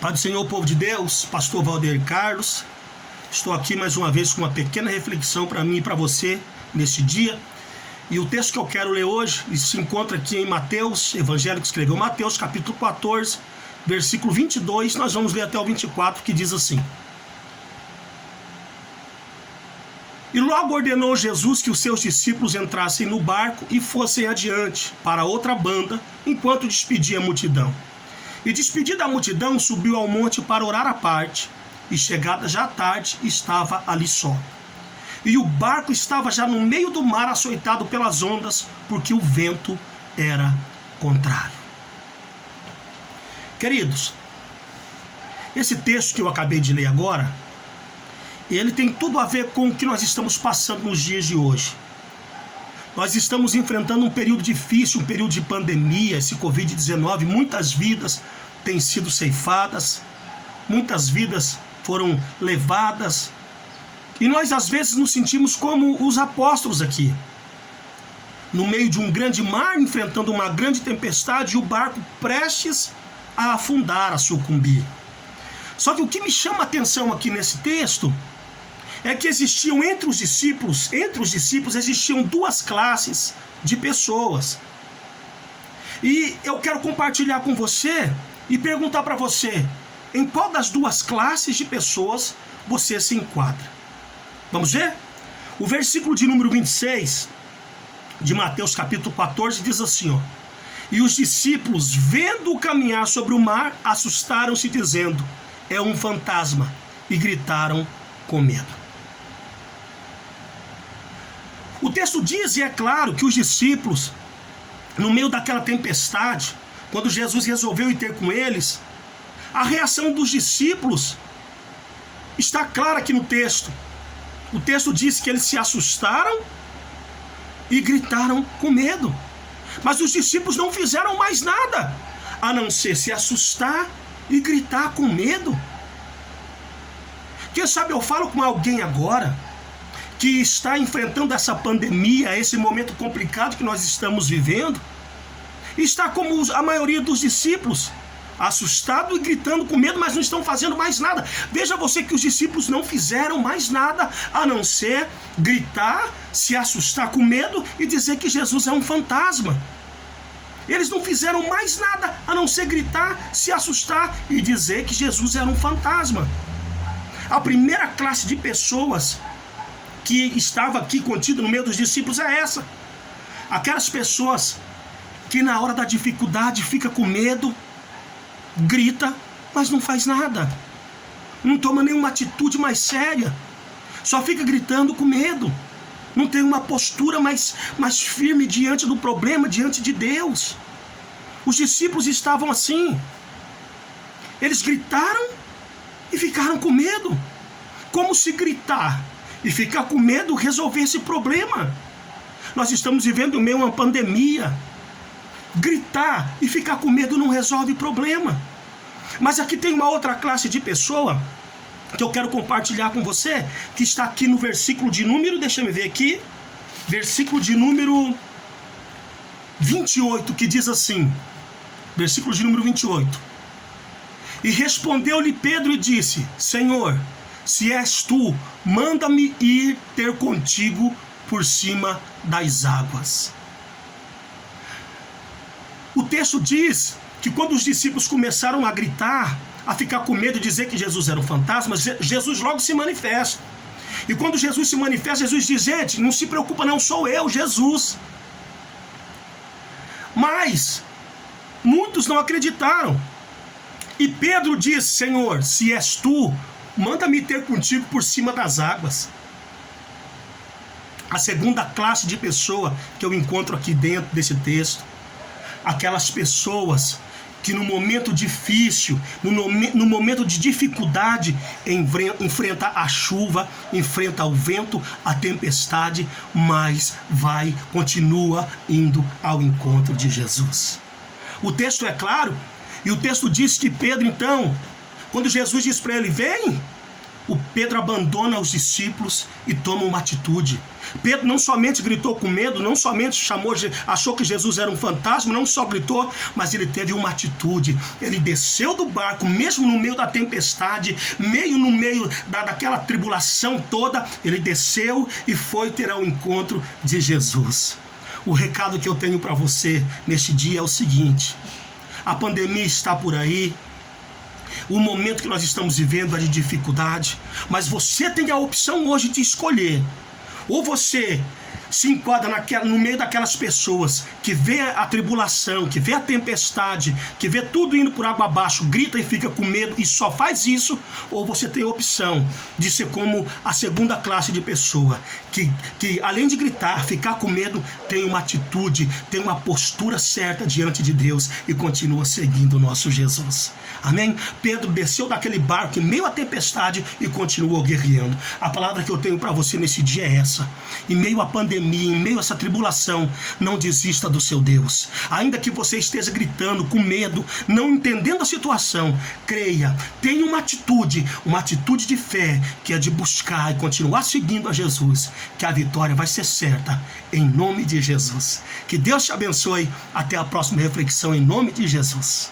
Pai do Senhor, povo de Deus, pastor Valdeir Carlos, estou aqui mais uma vez com uma pequena reflexão para mim e para você neste dia. E o texto que eu quero ler hoje se encontra aqui em Mateus, evangelho que escreveu Mateus, capítulo 14, versículo 22, nós vamos ler até o 24, que diz assim: E logo ordenou Jesus que os seus discípulos entrassem no barco e fossem adiante para outra banda, enquanto despedia a multidão. E despedida a multidão, subiu ao monte para orar à parte, e chegada já à tarde, estava ali só. E o barco estava já no meio do mar, açoitado pelas ondas, porque o vento era contrário. Queridos, esse texto que eu acabei de ler agora, ele tem tudo a ver com o que nós estamos passando nos dias de hoje. Nós estamos enfrentando um período difícil, um período de pandemia, esse Covid-19. Muitas vidas têm sido ceifadas, muitas vidas foram levadas. E nós às vezes nos sentimos como os apóstolos aqui, no meio de um grande mar, enfrentando uma grande tempestade, e o barco prestes a afundar, a sucumbir. Só que o que me chama a atenção aqui nesse texto é que existiam entre os discípulos existiam duas classes de pessoas. E eu quero compartilhar com você e perguntar para você, em qual das duas classes de pessoas você se enquadra? Vamos ver? O versículo de número 26 de Mateus capítulo 14 diz assim, ó: E os discípulos, vendo-o caminhar sobre o mar, assustaram-se, dizendo: É um fantasma, e gritaram com medo. O texto diz, e é claro, que os discípulos, no meio daquela tempestade, quando Jesus resolveu ir ter com eles, a reação dos discípulos está clara aqui no texto. O texto diz que eles se assustaram e gritaram com medo. Mas os discípulos não fizeram mais nada, a não ser se assustar e gritar com medo. Quem sabe eu falo com alguém agora que está enfrentando essa pandemia, esse momento complicado que nós estamos vivendo, e está como a maioria dos discípulos, assustado e gritando com medo, mas não estão fazendo mais nada. Veja você que os discípulos não fizeram mais nada, a não ser gritar, se assustar com medo e dizer que Jesus é um fantasma. Eles não fizeram mais nada, a não ser gritar, se assustar e dizer que Jesus era um fantasma. A primeira classe de pessoas que estava aqui contida no meio dos discípulos é essa. Aquelas pessoas que na hora da dificuldade fica com medo, grita, mas não faz nada. Não toma nenhuma atitude mais séria. Só fica gritando com medo. Não tem uma postura mais firme diante do problema, diante de Deus. Os discípulos estavam assim. Eles gritaram e ficaram com medo. Como se gritar e ficar com medo resolver esse problema? Nós estamos vivendo em meio a uma pandemia. Gritar e ficar com medo não resolve problema. Mas aqui tem uma outra classe de pessoa que eu quero compartilhar com você, que está aqui no versículo de número, deixa eu ver aqui, versículo de número 28, que diz assim, versículo de número 28. E respondeu-lhe Pedro e disse: Senhor, se és tu, manda-me ir ter contigo por cima das águas. O texto diz que quando os discípulos começaram a gritar, a ficar com medo de dizer que Jesus era um fantasma, Jesus logo se manifesta. E quando Jesus se manifesta, Jesus diz: gente, não se preocupa não, sou eu, Jesus. Mas muitos não acreditaram. E Pedro diz: Senhor, se és tu, manda-me ter contigo por cima das águas. A segunda classe de pessoa que eu encontro aqui dentro desse texto, aquelas pessoas que no momento difícil, no momento de dificuldade, enfrenta a chuva, enfrenta o vento, a tempestade, mas continua indo ao encontro de Jesus. O texto é claro, e o texto diz que Pedro, então, quando Jesus diz para ele: vem, o Pedro abandona os discípulos e toma uma atitude. Pedro não somente gritou com medo, não somente achou que Jesus era um fantasma, não só gritou, mas ele teve uma atitude. Ele desceu do barco, mesmo no meio da tempestade, no meio daquela tribulação toda, ele desceu e foi ter ao encontro de Jesus. O recado que eu tenho para você neste dia é o seguinte: a pandemia está por aí, o momento que nós estamos vivendo é de dificuldade, mas você tem a opção hoje de escolher. Ou você se enquadra no meio daquelas pessoas que vê a tribulação, que vê a tempestade, que vê tudo indo por água abaixo, grita e fica com medo e só faz isso, ou você tem a opção de ser como a segunda classe de pessoa, que além de gritar, ficar com medo, tem uma atitude, tem uma postura certa diante de Deus e continua seguindo o nosso Jesus. Amém? Pedro desceu daquele barco em meio à tempestade e continuou guerreando. A palavra que eu tenho para você nesse dia é essa: em meio à pandemia, em meio a essa tribulação, não desista do seu Deus. Ainda que você esteja gritando com medo, não entendendo a situação, creia, tenha uma atitude de fé, que é de buscar e continuar seguindo a Jesus, que a vitória vai ser certa, em nome de Jesus. Que Deus te abençoe. Até a próxima reflexão, em nome de Jesus.